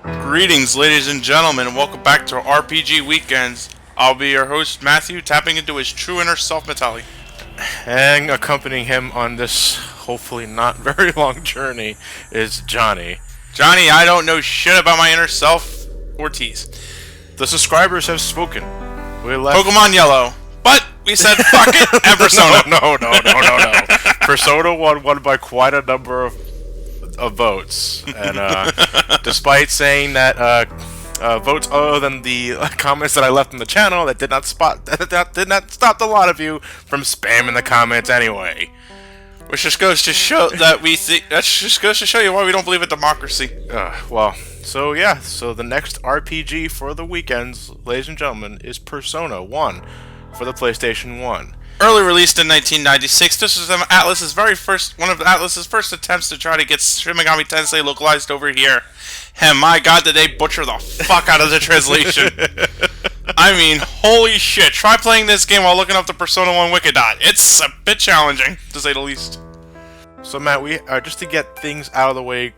Greetings, ladies and gentlemen, and welcome back to RPG Weekends. I'll be your host, Matthew, tapping into his true inner self, Matali. And accompanying him on this hopefully not very long journey is Johnny. Johnny, I don't know shit about my inner self, Ortiz. The subscribers have spoken. We left Pokemon Yellow. But we said fuck it, and Persona. No. Persona won by quite a number of votes, and despite saying that votes other than the comments that I left in the channel, that did not stop a lot of you from spamming the comments anyway. Which just goes to show that that just goes to show you why we don't believe in democracy. So the next RPG for the weekends, ladies and gentlemen, is Persona 1 for the PlayStation 1. Early released in 1996, this was one of Atlus's first attempts to try to get Shin Megami Tensei localized over here. And my god, did they butcher the fuck out of the translation. I mean, holy shit, try playing this game while looking up the Persona 1 Wikidot. It's a bit challenging, to say the least. So Matt, we just to get things out of the way,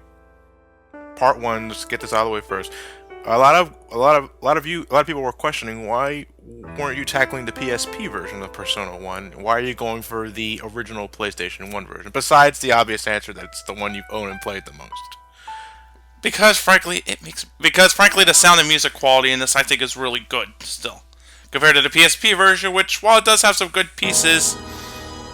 part one, just get this out of the way first. A lot of people were questioning why weren't you tackling the PSP version of Persona 1? Why are you going for the original PlayStation 1 version? Besides the obvious answer that it's the one you've owned and played the most. Because frankly, the sound and music quality in this I think is really good still, compared to the PSP version, which while it does have some good pieces,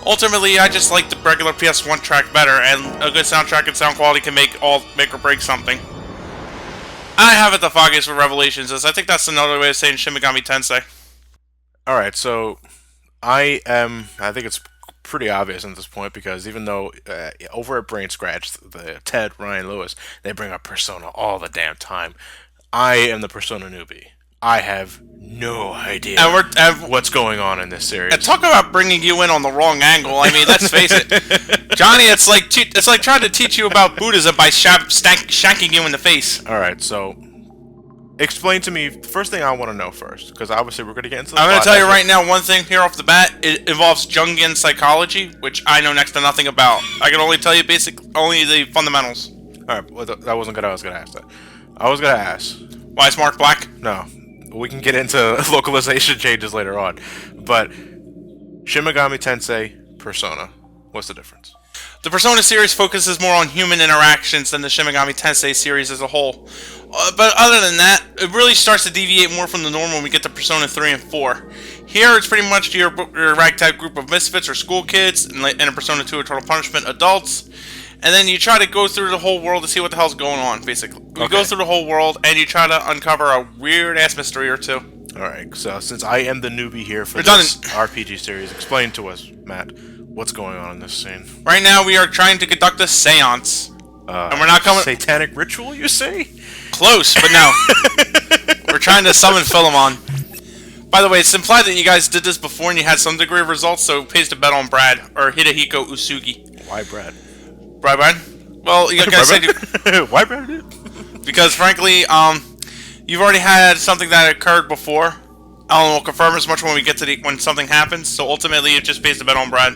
ultimately I just like the regular PS1 track better, and a good soundtrack and sound quality can make or break something. I haven't the foggiest with Revelations is. I think that's another way of saying Shin Megami Tensei. Alright, so I think it's pretty obvious at this point, because even though over at Brain Scratch, the Ted, Ryan, Lewis, they bring up Persona all the damn time, I am the Persona newbie. I have no idea what's going on in this series. And talk about bringing you in on the wrong angle. I mean, let's face it, Johnny. It's like trying to teach you about Buddhism by shanking you in the face. All right, so explain to me the first thing I want to know first, because obviously we're going to get into. I'm going to tell you right now one thing here off the bat. It involves Jungian psychology, which I know next to nothing about. I can only tell you only the fundamentals. All right, well, that wasn't good. I was going to ask that. I was going to ask, why is Mark black? No. We can get into localization changes later on, but Shin Megami Tensei, Persona, what's the difference? The Persona series focuses more on human interactions than the Shin Megami Tensei series as a whole. But other than that, it really starts to deviate more from the norm when we get to Persona 3 and 4. Here, it's pretty much your ragtag group of misfits or school kids, and in Persona 2, Eternal Punishment, adults. And then you try to go through the whole world to see what the hell's going on, basically. You go through the whole world, and you try to uncover a weird-ass mystery or two. Alright, so since I am the newbie here for this RPG series, explain to us, Matt, what's going on in this scene. Right now, we are trying to conduct a seance. And we're not coming... Satanic ritual, you say? Close, but no. We're trying to summon Philemon. By the way, it's implied that you guys did this before and you had some degree of results, so it pays to bet on Brad, or Hidehiko Usugi. Why Brad? Brad? Well, you gotta say... Why Brad? Because, frankly, you've already had something that occurred before. Alan will confirm as much when we get to when something happens, so ultimately it just pays to bet on Brad.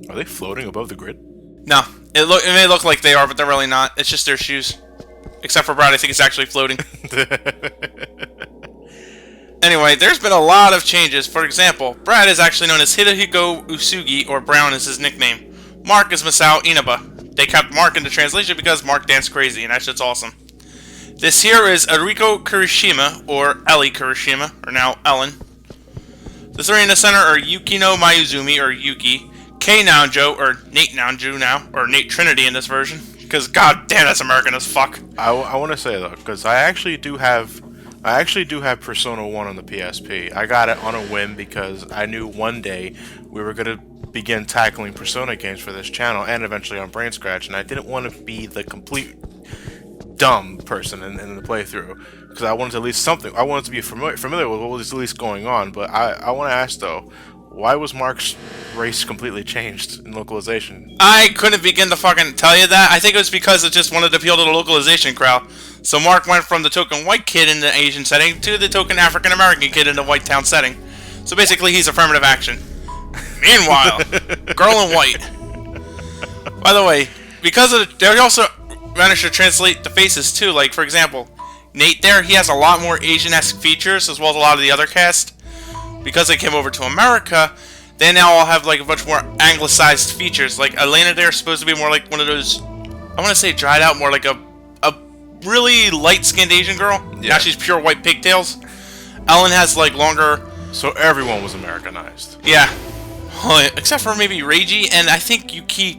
Are they floating above the grid? No. It may look like they are, but they're really not. It's just their shoes. Except for Brad, I think it's actually floating. Anyway, there's been a lot of changes. For example, Brad is actually known as Hidehiko Usugi, or Brown is his nickname. Mark is Masao Inaba. They kept Mark in the translation because Mark danced crazy, and that shit's awesome. This here is Ariko Kirishima, or Ellie Kirishima, or now Ellen. The three in the center are Yukino Mayuzumi, or Yuki, Kei Naojo, or Nate Naoju now, or Nate Trinity in this version, because god damn, that's American as fuck. I want to say though, because I actually do have Persona 1 on the PSP. I got it on a whim because I knew one day we were going to begin tackling Persona games for this channel and eventually on Brain Scratch, and I didn't want to be the complete dumb person in the playthrough, because I wanted to at least something. I wanted to be familiar with what was at least going on. But I want to ask though, why was Mark's race completely changed in localization? I couldn't begin to fucking tell you that. I think it was because it just wanted to appeal to the localization crowd. So Mark went from the token white kid in the Asian setting to the token African American kid in the white town setting. So basically, he's affirmative action. Meanwhile, girl in white. By the way, because of they also managed to translate the faces too. Like, for example, Nate there, he has a lot more Asian-esque features, as well as a lot of the other cast. Because they came over to America, they now all have like a much more anglicized features. Like Elena there is supposed to be more like one of those, I want to say dried out, more like a really light-skinned Asian girl. Yeah. Now she's pure white pigtails. Ellen has like longer. So everyone was Americanized. Yeah. Except for maybe Reiji, and I think Yuki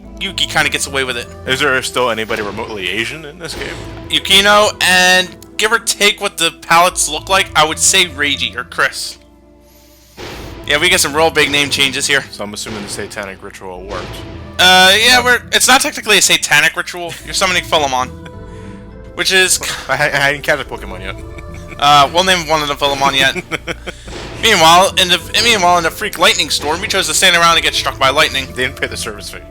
kind of gets away with it. Is there still anybody remotely Asian in this game? Yukino, and give or take what the palettes look like, I would say Reiji or Chris. Yeah, we get some real big name changes here. So I'm assuming the satanic ritual worked. Yeah, it's not technically a satanic ritual. You're summoning Philemon, which is... I didn't catch a Pokemon yet. We'll name one of the Philemon yet. Meanwhile, in the Freak Lightning Storm, we chose to stand around and get struck by lightning. They didn't pay the service fee.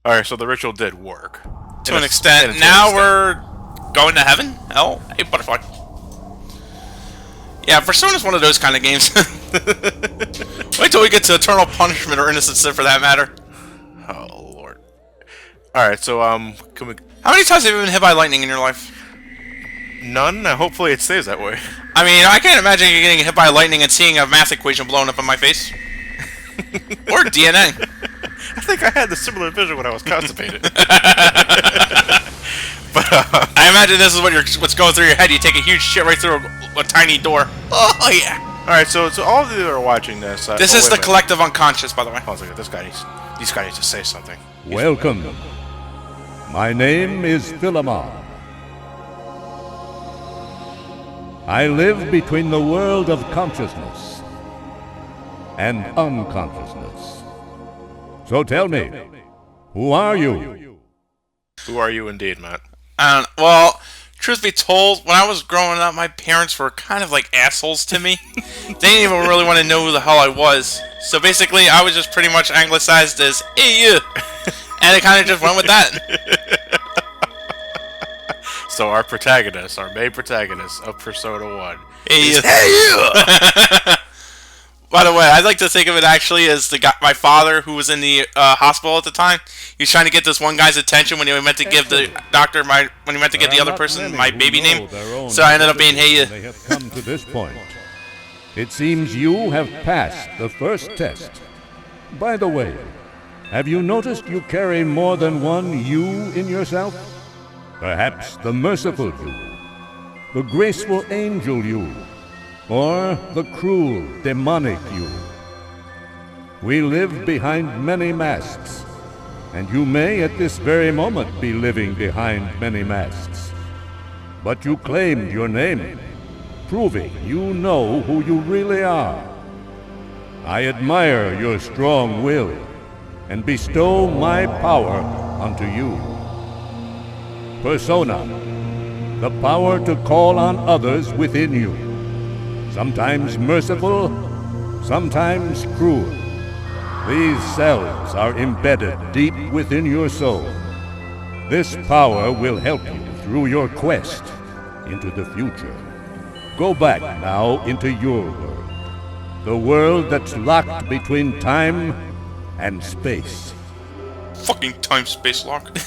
Alright, so the ritual did work. To an extent. Now we're going to heaven? Hell, hey, butterfly. Yeah, Persona's one of those kind of games. Wait till we get to Eternal Punishment or Innocent Sin for that matter. Oh, Lord. Alright, so, can we... How many times have you been hit by lightning in your life? None. Hopefully it stays that way. I mean, I can't imagine you getting hit by lightning and seeing a math equation blown up in my face. Or DNA. I think I had the similar vision when I was constipated. But I imagine this is what's going through your head. You take a huge shit right through a tiny door. Oh yeah. All right, so all of you that are watching this. This is the collective unconscious, by the way. Hold on a second. This guy needs to say something. Welcome. My name is Philemon. I live between the world of consciousness and unconsciousness. So tell me, who are you? Who are you indeed, Matt? Well, truth be told, when I was growing up, my parents were kind of like assholes to me. They didn't even really want to know who the hell I was. So basically, I was just pretty much anglicized as, hey, you. And it kind of just went with that. So our main protagonist of Persona 1 is hey, you. By the way, I'd like to think of it actually as my father, who was in the hospital at the time. He was trying to get this one guy's attention when he meant to give the doctor the other person my baby name. So I ended up being hey, you. They have come to this point. It seems you have passed the first test. By the way, have you noticed you carry more than one you in yourself? Perhaps the merciful you, the graceful angel you, or the cruel, demonic you. We live behind many masks, and you may at this very moment be living behind many masks. But you claimed your name, proving you know who you really are. I admire your strong will, and bestow my power unto you. Persona, the power to call on others within you. Sometimes merciful, sometimes cruel. These selves are embedded deep within your soul. This power will help you through your quest into the future. Go back now into your world. The world that's locked between time and space. Fucking time-space lock.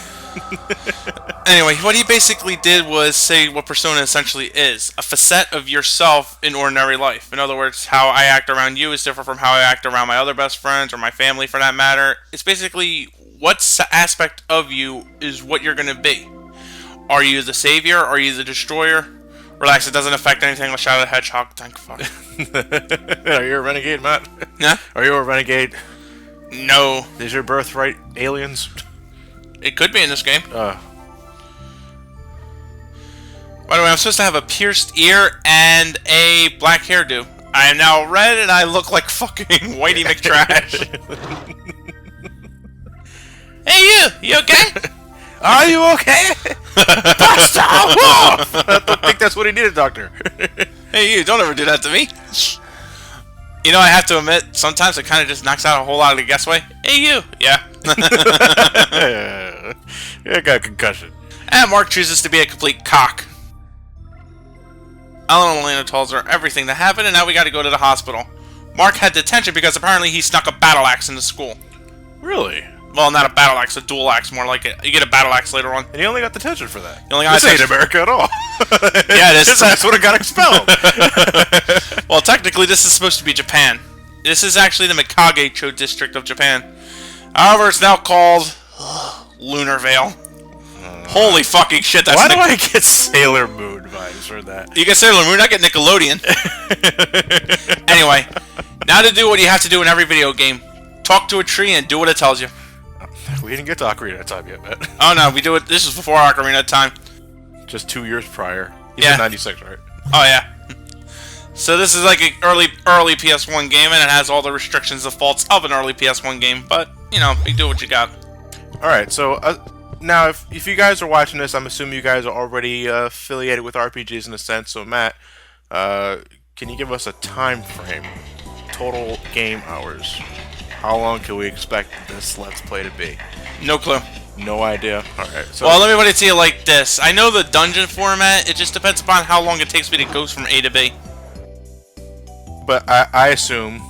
Anyway, what he basically did was say what Persona essentially is. A facet of yourself in ordinary life. In other words, how I act around you is different from how I act around my other best friends or my family for that matter. It's basically what aspect of you is what you're going to be. Are you the savior? Are you the destroyer? Relax, it doesn't affect anything with Shadow the Hedgehog. Thank fuck. Are you a renegade, Matt? Yeah? Are you a renegade? No. Is your birthright aliens? It could be in this game. By the way, I'm supposed to have a pierced ear and a black hairdo. I am now red and I look like fucking Whitey McTrash. Hey you okay? Are you okay? Buster Wolf! I don't think that's what he needed, Doctor. Hey you, don't ever do that to me. You know, I have to admit, sometimes it kind of just knocks out a whole lot of the guesswork. Hey you! Yeah. I got a concussion. And Mark chooses to be a complete cock. Ellen and Elena tells her everything that happened, and now we gotta go to the hospital. Mark had detention because apparently he snuck a battle axe into school. Really? Well, not a battle axe, a dual axe, more like it. You get a battle axe later on. And you only got detention for that. You only got this ain't detention. America at all. Yeah, it is. His ass would have got expelled. Well, technically, this is supposed to be Japan. This is actually the Mikage-cho district of Japan. However, it's now called Lunarvale. Holy fucking shit, that's Why do I get Sailor Moon vibes for that? You can Sailor Moon, I get Nickelodeon. Anyway, now to do what you have to do in every video game. Talk to a tree and do what it tells you. We didn't get to Ocarina time yet, man. Oh no, we do it. This is before Ocarina time. Just 2 years prior. He's Yeah. in 96, right? Oh yeah. So this is like an early PS1 game, and it has all the restrictions and faults of an early PS1 game. But you know, you do what you got. All right, so now if you guys are watching this, I'm assuming you guys are already affiliated with RPGs in a sense. So Matt, can you give us a time frame? Total game hours. How long can we expect this Let's Play to be? No clue. No idea. All right. So Well, let me put it to you like this. I know the dungeon format. It just depends upon how long it takes me to go from A to B. but I assume,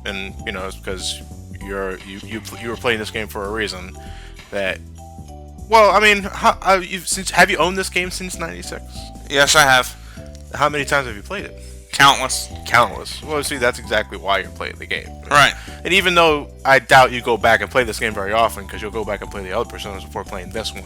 and you know, it's because you were playing this game for a reason. That, well, I mean, have you owned this game since '96? Yes, I have. How many times have you played it? Countless. Countless. Well, see, that's exactly why you're playing the game. Right. And even though I doubt you go back and play this game very often, because you'll go back and play the other Personas before playing this one.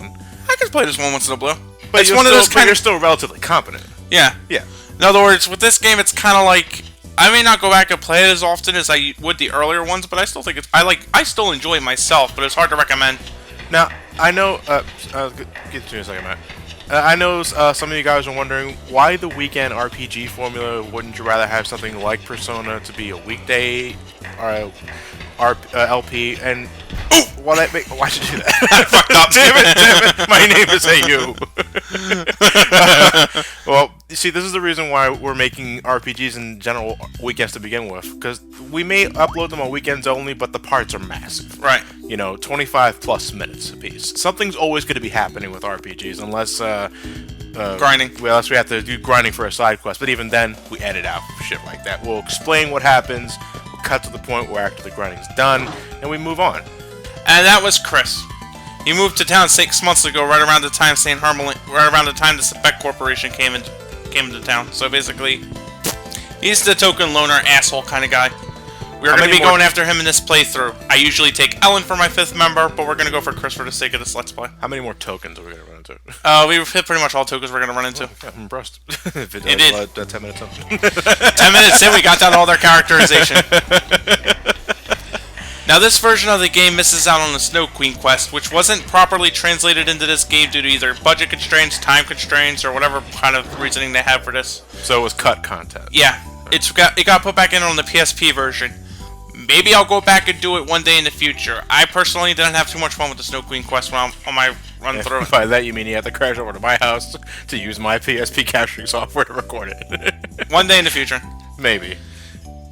I can play this one once in a blue. But It's one of those kind you're of... still relatively competent. Yeah. Yeah. In other words, with this game, it's kind of like... I may not go back and play it as often as I would the earlier ones, but I still think it's... I still enjoy it myself, but it's hard to recommend. Now, I know... get to you in a second, Matt. I know some of you guys are wondering why the weekend RPG formula. Wouldn't you rather have something like Persona to be a weekday or LP? And well, why'd you do that? I fucked up. Damn it! My name is AU. Well, you see, this is the reason why we're making RPGs in general weekends to begin with, because we may upload them on weekends only, but the parts are massive. Right. You know, 25 plus minutes a piece. Something's always going to be happening with RPGs, unless Grinding. Well, unless we have to do grinding for a side quest. But even then, we edit out shit like that. We'll explain what happens. We'll cut to the point where after the grinding's done, and we move on. And that was Chris. He moved to town 6 months ago, right around the time the Spec Corporation came into town. So basically, he's the token loner asshole kind of guy. We're going to be going after him in this playthrough. I usually take Ellen for my 5th member, but we're going to go for Chris for the sake of this Let's Play. How many more tokens are we going to run into? We've hit pretty much all tokens we're going to run into. Yeah, I'm impressed. If You did. 10 minutes up. 10 minutes in, we got down all their characterization. Now, this version of the game misses out on the Snow Queen quest, which wasn't properly translated into this game due to either budget constraints, time constraints, or whatever kind of reasoning they have for this. So it was cut content. Yeah, it got put back in on the PSP version. Maybe I'll go back and do it one day in the future. I personally didn't have too much fun with the Snow Queen quest when on my run through. By that you mean you have to crash over to my house to use my PSP capturing software to record it. One day in the future. Maybe.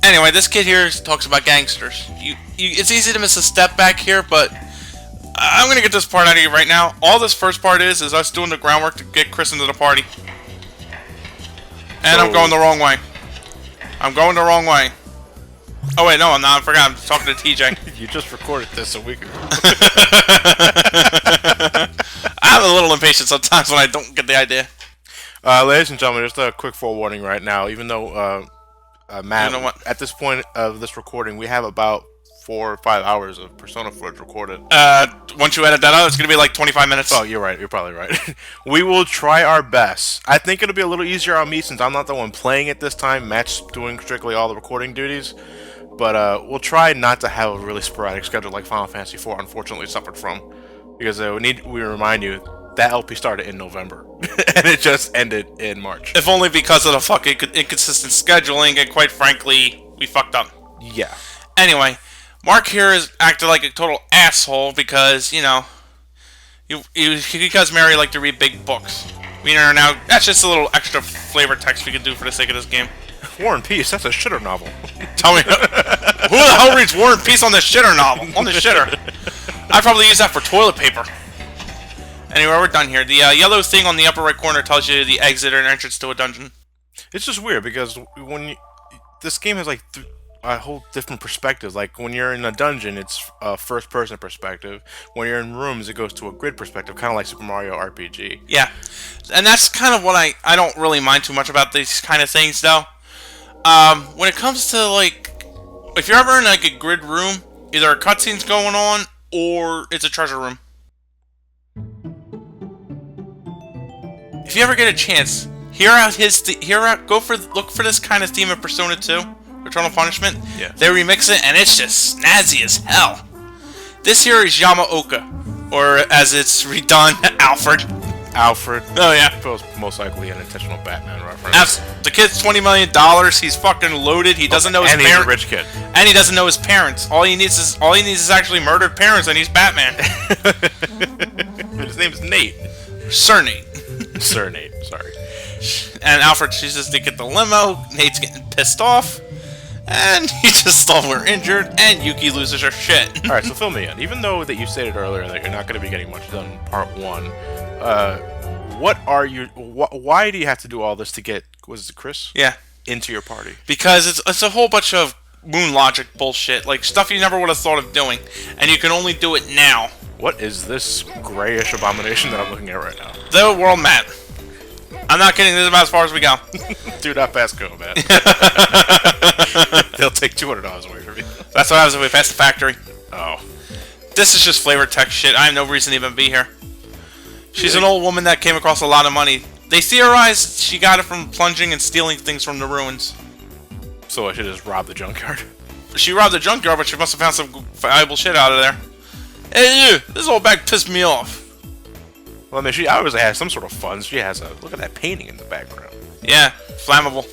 Anyway, this kid here talks about gangsters. It's easy to miss a step back here, but I'm gonna get this part out of you right now. All this first part is us doing the groundwork to get Chris into the party. And I'm going the wrong way. I'm going the wrong way. Oh wait, no, I'm not. I forgot. I'm talking to TJ. You just recorded this a week ago. I have a little impatient sometimes when I don't get the idea. Ladies and gentlemen, just a quick forewarning right now. Even though Matt, You know what? at this point of this recording, we have about 4 or 5 hours of Persona footage recorded. Once you edit that out, it's gonna be like 25 minutes. Oh, you're right. You're probably right. We will try our best. I think it'll be a little easier on me since I'm not the one playing it this time. Matt's doing strictly all the recording duties. But we'll try not to have a really sporadic schedule like Final Fantasy IV unfortunately suffered from. Because we remind you, that LP started in November. And it just ended in March. If only because of the fucking inconsistent scheduling, and quite frankly, we fucked up. Yeah. Anyway, Mark here is acted like a total asshole because, you know, because Mary liked to read big books. We are now, that's just a little extra flavor text we could do for the sake of this game. War and Peace, that's a shitter novel. Tell me, who the hell reads War and Peace on the shitter novel? On the shitter. I'd probably use that for toilet paper. Anyway, we're done here. The yellow thing on the upper right corner tells you the exit or entrance to a dungeon. It's just weird because this game has like a whole different perspective. Like when you're in a dungeon, it's a first-person perspective. When you're in rooms, it goes to a grid perspective, kind of like Super Mario RPG. Yeah, and that's kind of what I don't really mind too much about these kind of things, though. When it comes to, like, if you're ever in, like, a grid room, either a cutscene's going on, or it's a treasure room. If you ever get a chance, look for this kind of theme of Persona 2, Eternal Punishment. Yeah. They remix it, and it's just snazzy as hell. This here is Yamaoka, or as it's redone, Alfred. Alfred. Oh yeah. Feels most likely an intentional Batman reference. The kid's $20 million. He's fucking loaded. He doesn't know his and parents. he's a rich kid. And he doesn't know his parents. All he needs is actually murdered parents, and he's Batman. His name's Nate. Sir Nate. Sir Nate. Sorry. And Alfred chooses to get the limo. Nate's getting pissed off. And he just all were injured, and Yuki loses her shit. Alright, so fill me in. Even though that you stated earlier that you're not going to be getting much done in part 1, why do you have to do all this to get, was it Chris? Yeah. Into your party? Because it's a whole bunch of moon logic bullshit, like stuff you never would have thought of doing, and you can only do it now. What is this grayish abomination that I'm looking at right now? The world map. I'm not kidding, this is about as far as we go. Do not pass go, man. They'll take $200 away from you. That's what happens if we pass the factory. Oh. This is just flavor text shit. I have no reason to even be here. She's an old woman that came across a lot of money. They theorized she got it from plunging and stealing things from the ruins. So I should just rob the junkyard? She robbed the junkyard, but she must have found some valuable shit out of there. Hey, you! This old bag pissed me off. Well, I mean, she obviously has some sort of funds. She has a... Look at that painting in the background. Yeah, flammable.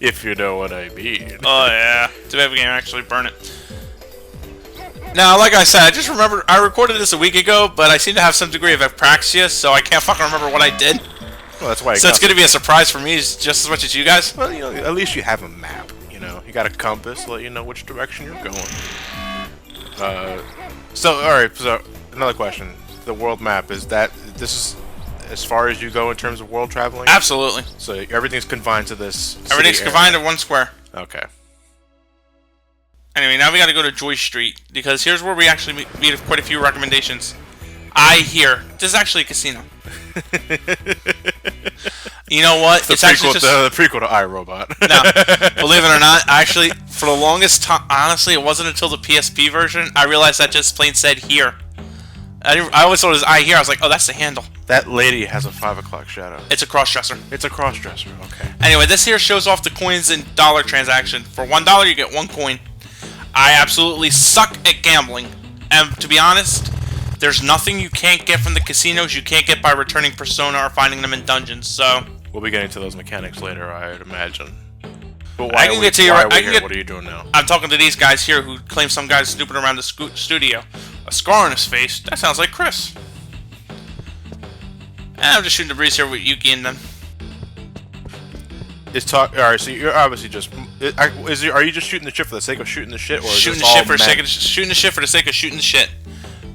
If you know what I mean. Oh, yeah. Too bad we can't actually burn it. Now, like I said, I just remember... I recorded this a week ago, but I seem to have some degree of apraxia, so I can't fucking remember what I did. Well, that's why. So it's going to be a surprise for me just as much as you guys. Well, you know, at least you have a map. You know, you got a compass, let you know which direction you're going. So, all right. So, another question: the world map, is that this is as far as you go in terms of world traveling? Absolutely. So everything's confined to this. Everything's city confined area. to one square. Okay. Anyway, now we got to go to Joy Street because here's where we actually meet quite a few recommendations. I hear this is actually a casino. You know what? It's actually just the prequel to iRobot. No, believe it or not, actually, for the longest time, honestly, it wasn't until the PSP version I realized that just plain said here. I always thought it was I here. I was like, oh, that's the handle. That lady has a 5 o'clock shadow. It's a cross-dresser. It's a cross-dresser. Okay. Anyway, this here shows off the coins and dollar transaction. For $1, you get 1 coin. I absolutely suck at gambling, and to be honest, there's nothing you can't get from the casinos you can't get by returning Persona or finding them in dungeons. So we'll be getting to those mechanics later, I'd imagine. But why I can get to your. What are you doing now? I'm talking to these guys here who claim some guy's snooping around the studio. A scar on his face. That sounds like Chris. I'm just shooting the breeze here with Yuki and them. Alright, so you're obviously just. Are you just shooting the shit for the sake of shooting the shit, or shooting the shit for the sake of shooting the shit?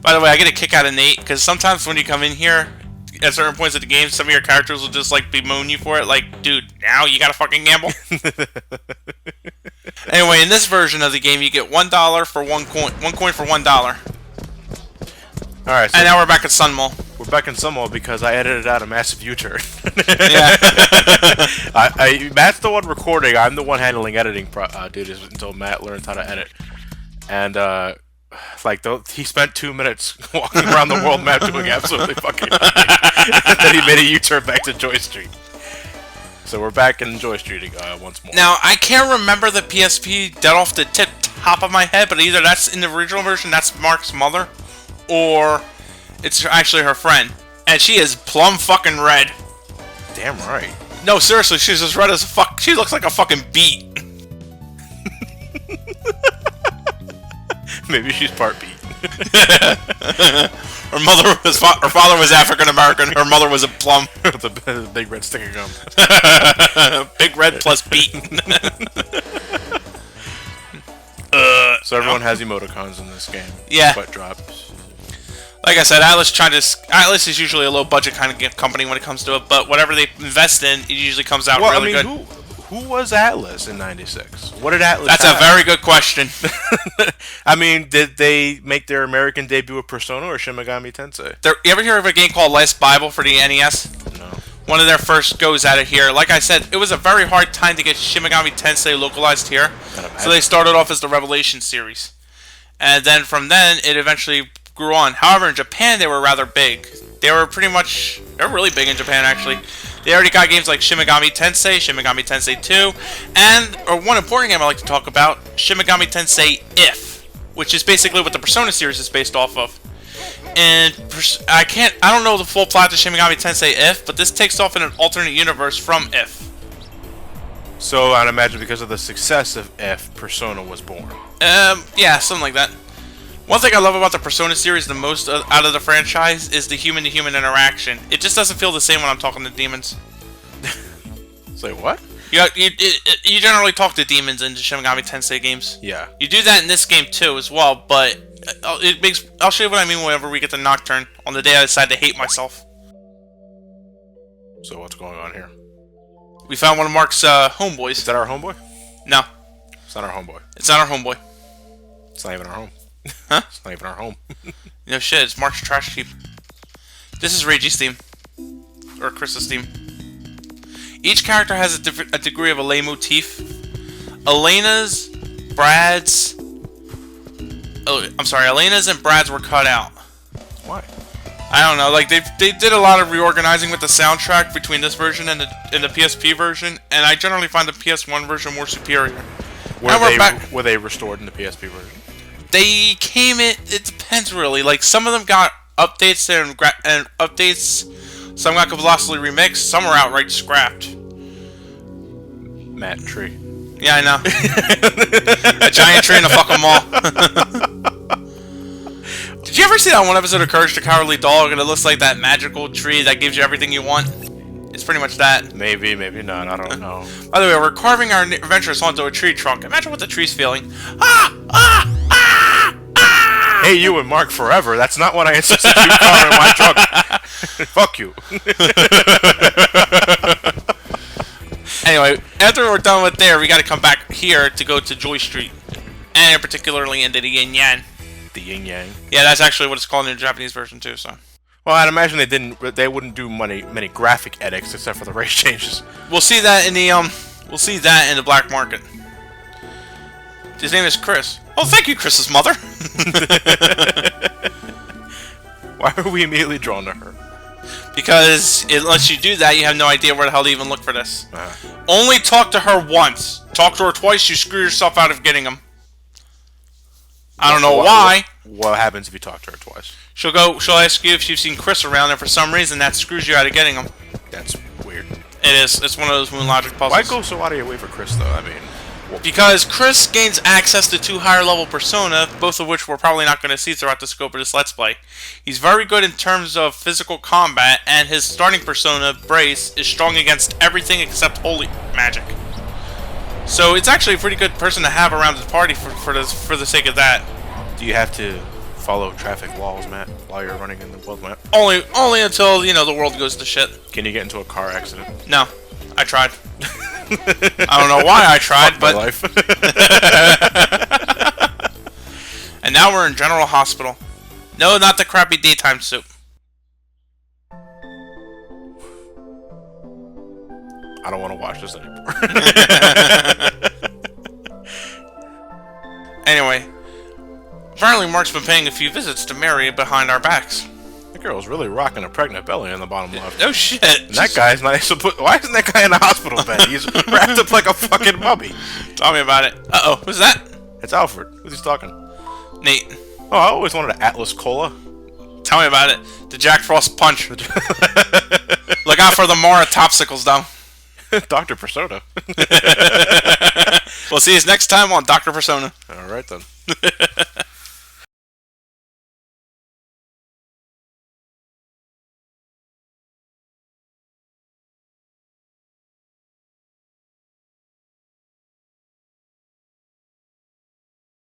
By the way, I get a kick out of Nate because sometimes when you come in here, at certain points of the game, some of your characters will just like bemoan you for it. Like, dude, now you gotta fucking gamble. Anyway, in this version of the game, you get $1 for 1 coin. 1 coin for $1. All right, so and now we're back at Sun Mall. We're back in Sun Mall because I edited out a massive U-turn. Yeah. Matt's the one recording. I'm the one handling editing duties until Matt learns how to edit. And he spent 2 minutes walking around the world map doing absolutely fucking nothing. And then he made a U-turn back to Joy Street. So we're back in Joy Street once more. Now, I can't remember the PSP dead off the top of my head, but either that's in the original version, that's Mark's mother, or it's actually her friend. And she is plum fucking red. Damn right. No, seriously, she's as red as fuck. She looks like a fucking beet. Maybe she's part beet. Her father was African American. Her mother was a plum. With a big red stick of gum. Big red plus beet. So everyone has emoticons in this game. Yeah. Butt drops. Like I said, Atlas is usually a low budget kind of company when it comes to it, but whatever they invest in, it usually comes out really good. who was Atlas in '96? What did Atlas? That's have? a very good question. I mean, did they make their American debut with Persona or Shin Megami Tensei? You ever hear of a game called Last Bible for the NES? No. One of their first goes at it here. Like I said, it was a very hard time to get Shin Megami Tensei localized here. So they started off as the Revelation series. And then from then, it eventually grew on. However, in Japan, they were rather big. They were really big in Japan, actually. They already got games like Shin Megami Tensei, Shin Megami Tensei 2, and one important game I like to talk about, Shin Megami Tensei If, which is basically what the Persona series is based off of. And I don't know the full plot to Shin Megami Tensei If, but this takes off in an alternate universe from If. So I'd imagine because of the success of F, Persona was born. Yeah, something like that. One thing I love about the Persona series the most out of the franchise is the human-to-human interaction. It just doesn't feel the same when I'm talking to demons. Say what? You generally talk to demons in the Shin Megami Tensei games. Yeah. You do that in this game too as well, but I'll show you what I mean whenever we get to Nocturne on the day I decide to hate myself. So what's going on here? We found one of Mark's homeboys. Is that our homeboy? No. It's not our homeboy. It's not our homeboy. It's not even our home. Huh? It's not even our home. No shit, it's Mark's trash heap. This is Reiji's theme. Or Chris's theme. Each character has a degree of a leitmotif. Elena's, Brad's... Elena's and Brad's were cut out. Why? I don't know, like, they did a lot of reorganizing with the soundtrack between this version and the PSP version, and I generally find the PS1 version more superior. Were they restored in the PSP version? They came in. It depends really. Like some of them got updates and updates. Some got completely remixed. Some were outright scrapped. Matt Tree. Yeah, I know. A giant tree in a fucking mall. Did you ever see that one episode of Courage the Cowardly Dog and it looks like that magical tree that gives you everything you want? It's pretty much that. Maybe, maybe not. I don't know. By the way, we're carving our adventurers onto a tree trunk. Imagine what the tree's feeling. Ah! Ah! Ah! Ah! Hey, you and Mark forever. That's not what I insisted you carve in my trunk. Fuck you. Anyway, after we're done with there, we gotta come back here to go to Joy Street. And particularly into the Yin Yang. The Yin Yang. Yeah, that's actually what it's called in the Japanese version too, so. Well, I'd imagine they wouldn't do many graphic edits except for the race changes. We'll see that in the black market. His name is Chris. Oh, thank you, Chris's mother. Why are we immediately drawn to her? Because unless you do that, you have no idea where the hell to even look for this. Uh-huh. Only talk to her once. Talk to her twice, you screw yourself out of getting them. I don't know why. What happens if you talk to her twice? She'll ask you if you've seen Chris around, and for some reason that screws you out of getting them. That's weird. It is. It's one of those moon logic puzzles. Why go so out of your way for Chris, though? I mean... Because Chris gains access to 2 higher level persona, both of which we're probably not going to see throughout the scope of this Let's Play. He's very good in terms of physical combat, and his starting persona, Brace, is strong against everything except holy magic. So it's actually a pretty good person to have around the party for the sake of that. Do you have to follow traffic laws, Matt, while you're running in the world map? Only until, the world goes to shit. Can you get into a car accident? No. I tried. I don't know why I tried, Fuck but... my life. And now we're in General Hospital. No, not the crappy daytime soup. I don't want to watch this anymore. Anyway, apparently Mark's been paying a few visits to Mary behind our backs. That girl's really rocking a pregnant belly in the bottom left. Oh shit! And that guy's not supposed. Why isn't that guy in the hospital bed? He's wrapped up like a fucking mummy. Tell me about it. Uh-oh, who's that? It's Alfred. Who's he talking? Nate. Oh, I always wanted an Atlas Cola. Tell me about it. The Jack Frost punch. Look out for the Mara topsicles, though. Dr. Persona. We'll see you next time on Dr. Persona. All right then.